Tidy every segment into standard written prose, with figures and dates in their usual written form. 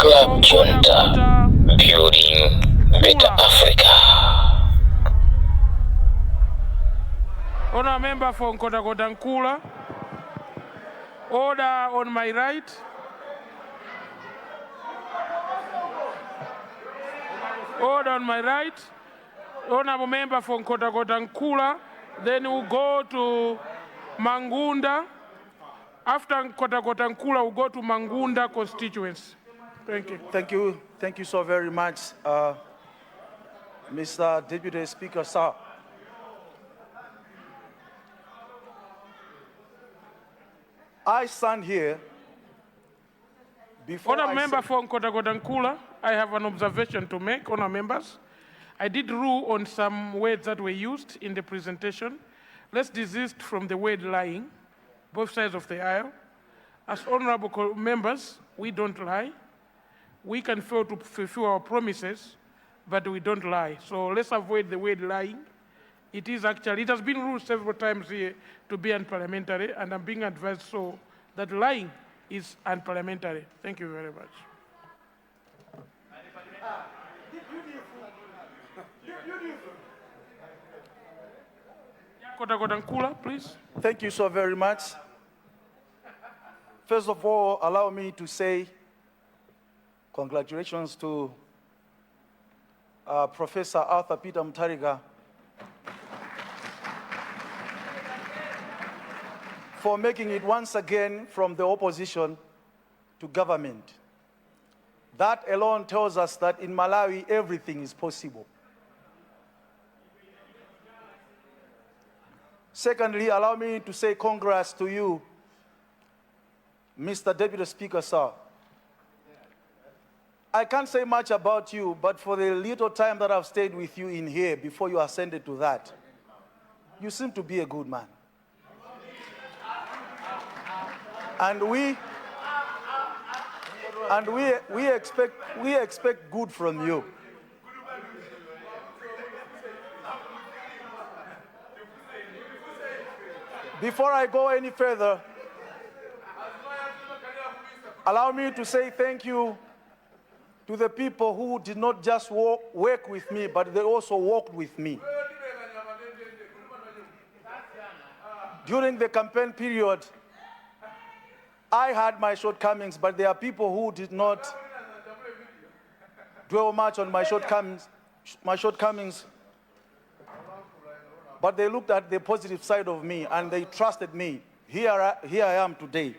Club Junta, building better Africa. Honourable member for Nkhala. Order on my right. Order on my right. Honourable member for Nkhala. Then we'll go to Mangunda. After Nkhala, we'll go to Mangunda constituency. Thank you. Thank you. Thank you so very much, Mr. Deputy Speaker, sir. I stand here before Honourable member for Nkhala, I have an observation to make, honourable members. I did rule on some words that were used in the presentation. Let's desist from the word lying, both sides of the aisle. As honourable members, we don't lie. We can fail to fulfill our promises, but we don't lie. So let's avoid the word lying. It has been ruled several times here to be unparliamentary, and I'm being advised so that lying is unparliamentary. Thank you very much. Nkhala, please. Thank you so very much. First of all, allow me to say congratulations to Professor Arthur Peter Mutharika for making it once again from the opposition to government. That alone tells us that in Malawi, everything is possible. Secondly, allow me to say congrats to you, Mr. Deputy Speaker, sir. I can't say much about you, but for the little time that I've stayed with you in here before you ascended to that, you seem to be a good man. And we expect good from you. Before I go any further, allow me to say thank you to the people who did not just work with me, but they also walked with me. During the campaign period, I had my shortcomings, but there are people who did not dwell much on my shortcomings, but they looked at the positive side of me and they trusted me. Here I am today.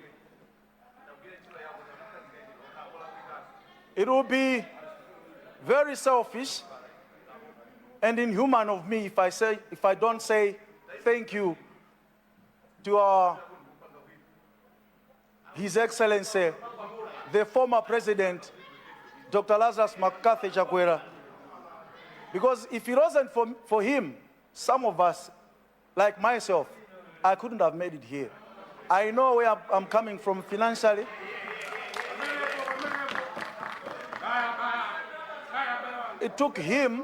It will be very selfish and inhuman of me if I don't say thank you to His Excellency, the former President, Dr. Lazarus McCarthy Chakwera. Because if it wasn't for him, some of us, like myself, I couldn't have made it here. I know where I'm coming from financially. It took him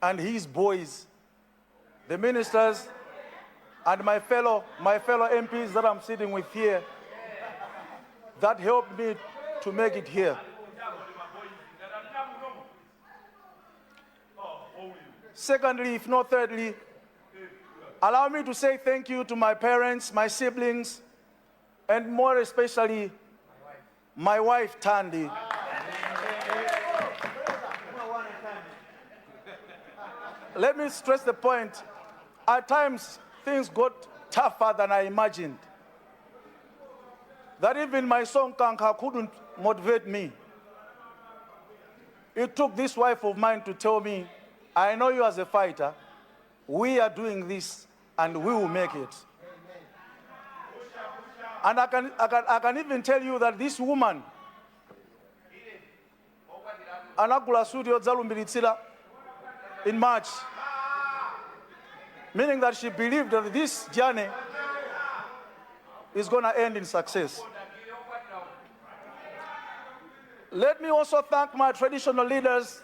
and his boys, the ministers, and my fellow MPs that I'm sitting with here, that helped me to make it here. Secondly, if not thirdly, allow me to say thank you to my parents, my siblings, and more especially, my wife, Tandy. Let me stress the point. At times, things got tougher than I imagined. That even my son Kanka couldn't motivate me. It took this wife of mine to tell me, I know you as a fighter, we are doing this and we will make it. And I can even tell you that this woman, Anakula Studio Zalumbilitsila, in March, meaning that she believed that this journey is going to end in success. Let me also thank my traditional leaders,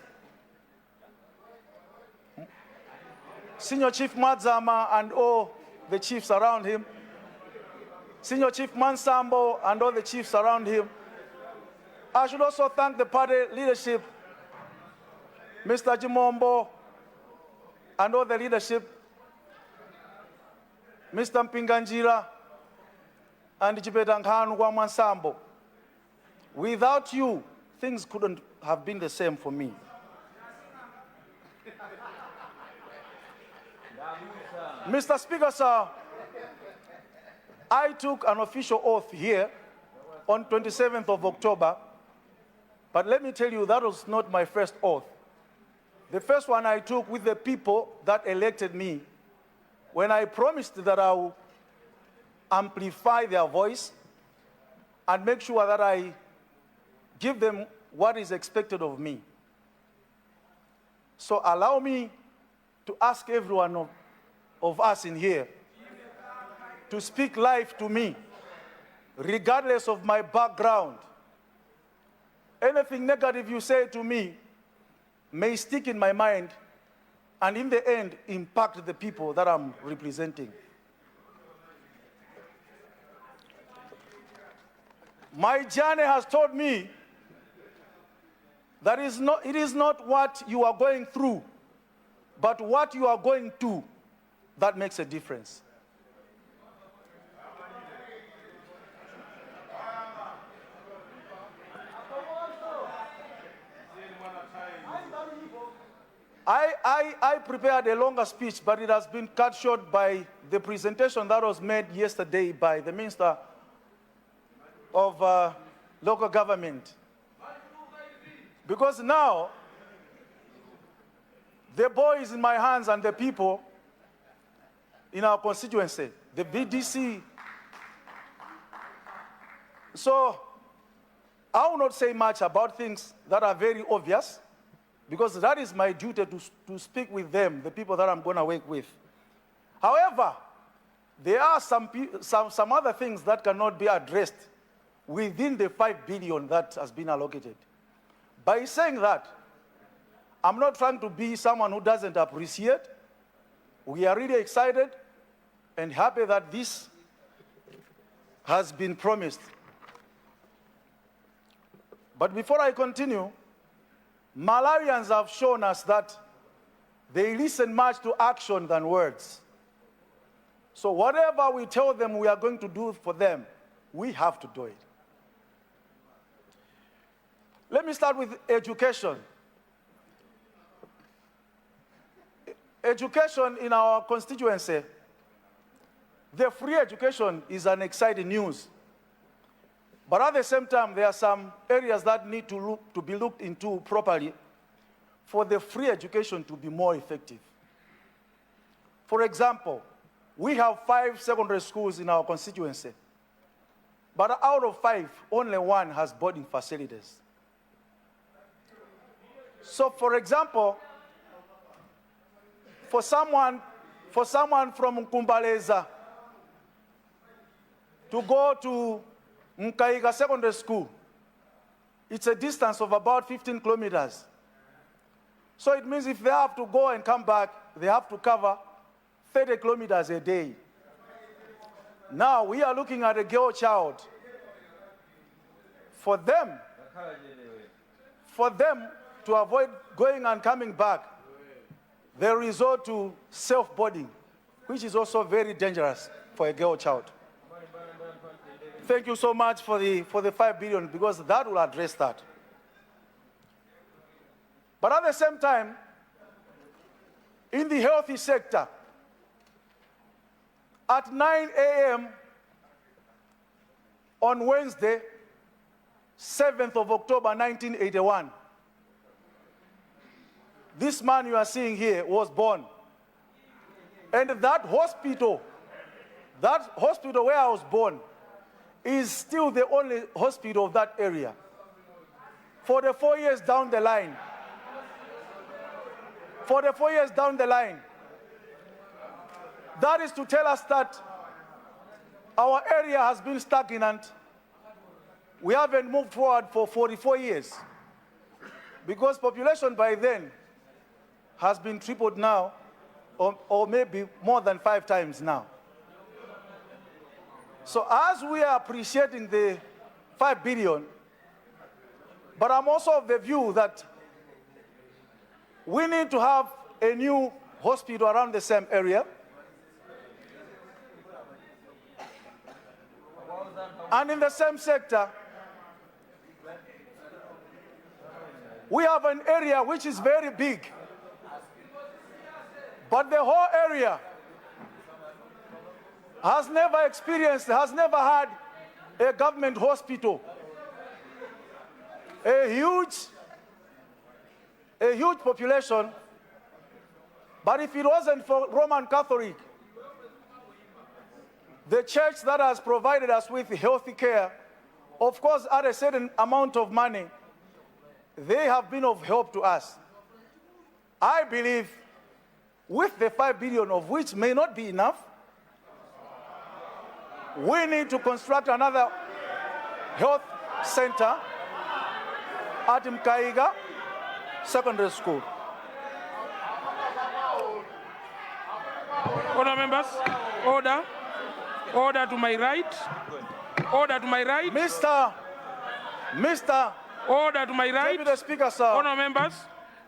Senior Chief Madzama and all the chiefs around him, Senior Chief Mansambo and all the chiefs around him, I should also thank the party leadership, Mr. Chimoto, and all the leadership, Mr. Mpinganjira, and Nkhala Mwansambo. Without you, things couldn't have been the same for me. Mr. Speaker, sir, I took an official oath here on 27th of October, but let me tell you, that was not my first oath. The first one I took with the people that elected me, when I promised that I will amplify their voice and make sure that I give them what is expected of me. So allow me to ask everyone of us in here to speak life to me, regardless of my background. Anything negative you say to me may stick in my mind and in the end impact the people that I'm representing. My journey has taught me that it is not what you are going through, but what you are going to that makes a difference. I prepared a longer speech, but it has been cut short by the presentation that was made yesterday by the Minister of Local Government. Because now, the ball is in my hands and the people in our constituency, the VDC. So, I will not say much about things that are very obvious, because that is my duty to speak with them, the people that I'm going to work with. However, there are some other things that cannot be addressed within the 5 billion that has been allocated. By saying that, I'm not trying to be someone who doesn't appreciate. We are really excited and happy that this has been promised. But before I continue, Malawians have shown us that they listen much to action than words. So whatever we tell them we are going to do for them, we have to do it. Let me start with education. Education in our constituency, the free education is an exciting news. But at the same time, there are some areas that need to be looked into properly for the free education to be more effective. For example, we have 5 secondary schools in our constituency, but out of 5, only 1 has boarding facilities. So, for example, for someone from Kumbaleza to go to Nkhala Secondary School, it's a distance of about 15 kilometers. So it means if they have to go and come back, they have to cover 30 kilometers a day. Now we are looking at a girl child. For them to avoid going and coming back, they resort to self-boarding, which is also very dangerous for a girl child. Thank you so much for the 5 billion, because that will address that. But at the same time, in the healthy sector, at 9 a.m. on Wednesday, 7th of October 1981, this man you are seeing here was born. And that hospital where I was born, is still the only hospital of that area. For the 4 years down the line, that is to tell us that our area has been stagnant. We haven't moved forward for 44 years, because population by then has been tripled now, or maybe more than 5 times now. So as we are appreciating the 5 billion, But I'm also of the view that we need to have a new hospital around the same area. And in the same sector, we have an area which is very big. But the whole area has never had a government hospital. A huge population, but if it wasn't for Roman Catholic, the church that has provided us with healthy care, of course, at a certain amount of money, they have been of help to us. I believe with the 5 billion, of which may not be enough, we need to construct another health center at Nkhala Secondary School. Honourable members, order. Order to my right. Order to my right. Mr. Order to my right. Deputy Speaker, sir. Honourable members,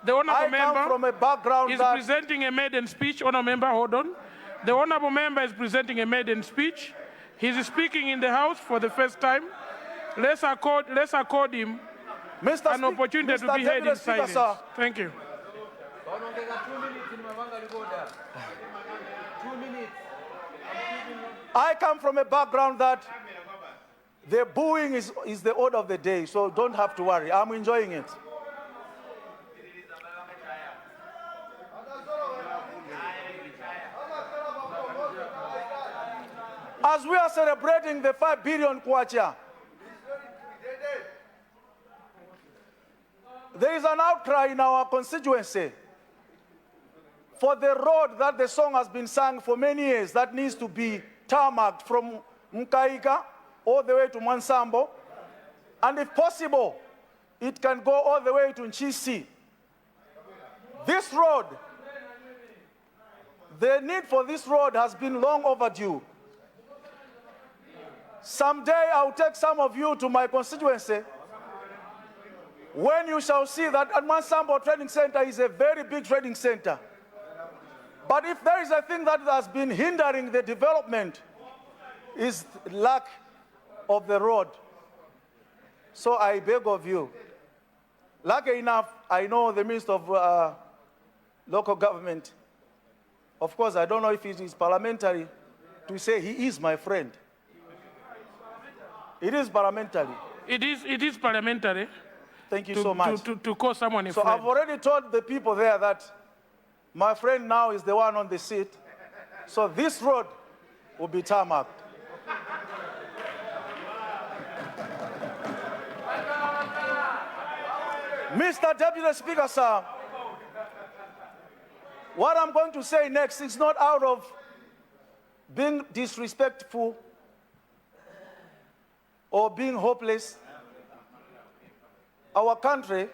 the honourable member come from a background is that presenting a maiden speech. Honourable member, hold on. The honourable member is presenting a maiden speech. He's speaking in the House for the first time. Let's accord him an opportunity to be heard in silence. Sir. Thank you. I come from a background that the booing is the order of the day, so don't have to worry. I'm enjoying it. As we are celebrating the 5 billion kwacha, there is an outcry in our constituency for the road that the song has been sung for many years that needs to be tarmacked from Nkhala all the way to Mwansambo. And if possible, it can go all the way to Nchisi. This road, the need for this road has been long overdue. Someday I'll take some of you to my constituency when you shall see that Mwansambo Training Center is a very big training center. But if there is a thing that has been hindering the development, is lack of the road. So I beg of you, lucky enough, I know the Minister of Local Government. Of course, I don't know if it is parliamentary to say he is my friend. It is parliamentary. It is parliamentary. Thank you so much. To call someone a so friend. I've already told the people there that my friend now is the one on the seat. So this road will be tarmacked. Mr. Deputy Speaker, sir, what I'm going to say next is not out of being disrespectful or being hopeless. Our country,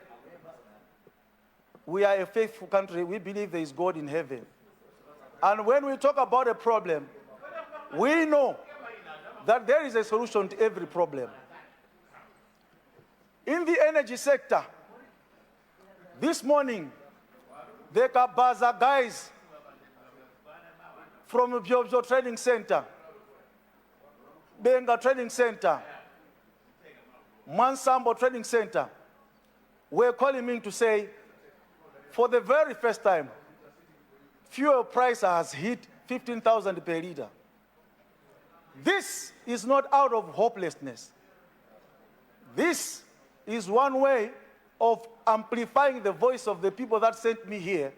we are a faithful country. We believe there is God in heaven. And when we talk about a problem, we know that there is a solution to every problem. In the energy sector, this morning, the Kabaza guys from the Byobyo Training Center, Benga Training Center, Mwansambo Training Center, were calling me to say, for the very first time, fuel price has hit 15,000 per liter. This is not out of hopelessness. This is one way of amplifying the voice of the people that sent me here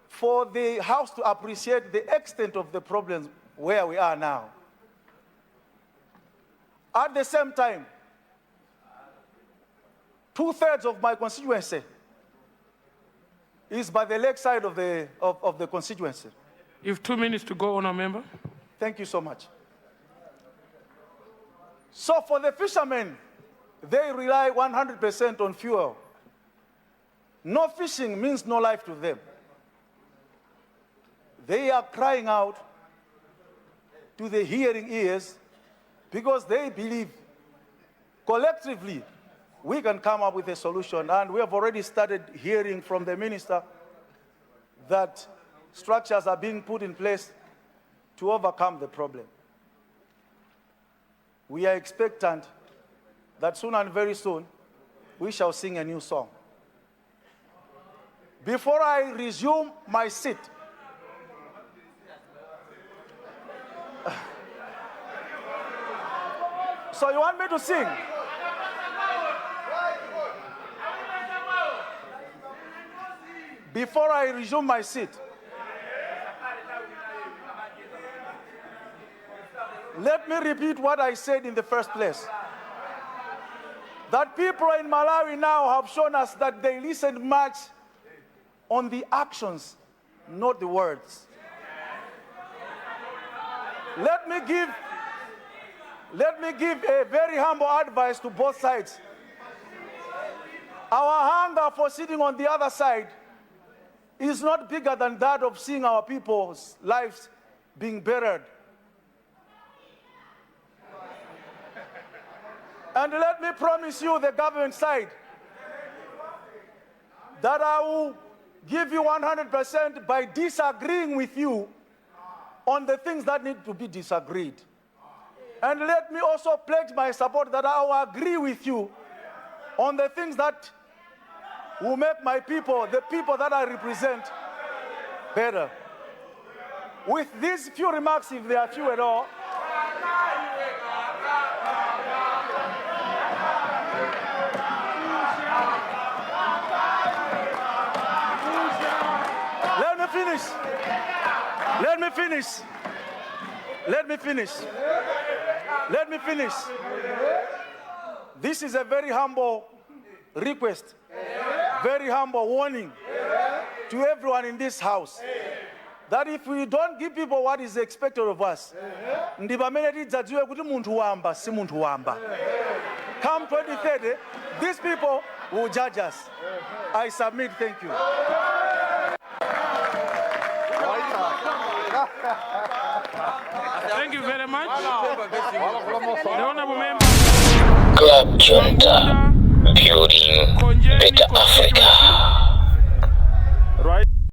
for the House to appreciate the extent of the problems where we are now. At the same time, 2/3 of my constituency is by the lakeside of the constituency. You have 2 minutes to go, Honourable Member. Thank you so much. So for the fishermen, they rely 100% on fuel. No fishing means no life to them. They are crying out to the hearing ears because they believe collectively we can come up with a solution. And we have already started hearing from the minister that structures are being put in place to overcome the problem. We are expectant that soon and very soon, we shall sing a new song. Before I resume my seat, so you want me to sing? Before I resume my seat, let me repeat what I said in the first place. That people in Malawi now have shown us that they listened much on the actions, not the words. Let me give a very humble advice to both sides. Our hunger for sitting on the other side is not bigger than that of seeing our people's lives being buried. And let me promise you, the government side, that I will give you 100% by disagreeing with you on the things that need to be disagreed. And let me also pledge my support that I will agree with you on the things that will make my people, the people that I represent, better. With these few remarks, if they are few at all, let me finish. This is a very humble request, very humble warning to everyone in this house, that if we don't give people what is expected of us, come 2030, these people will judge us. I submit. Thank you. Thank you very much. The honorable member. Club Junta, building better Africa. Right.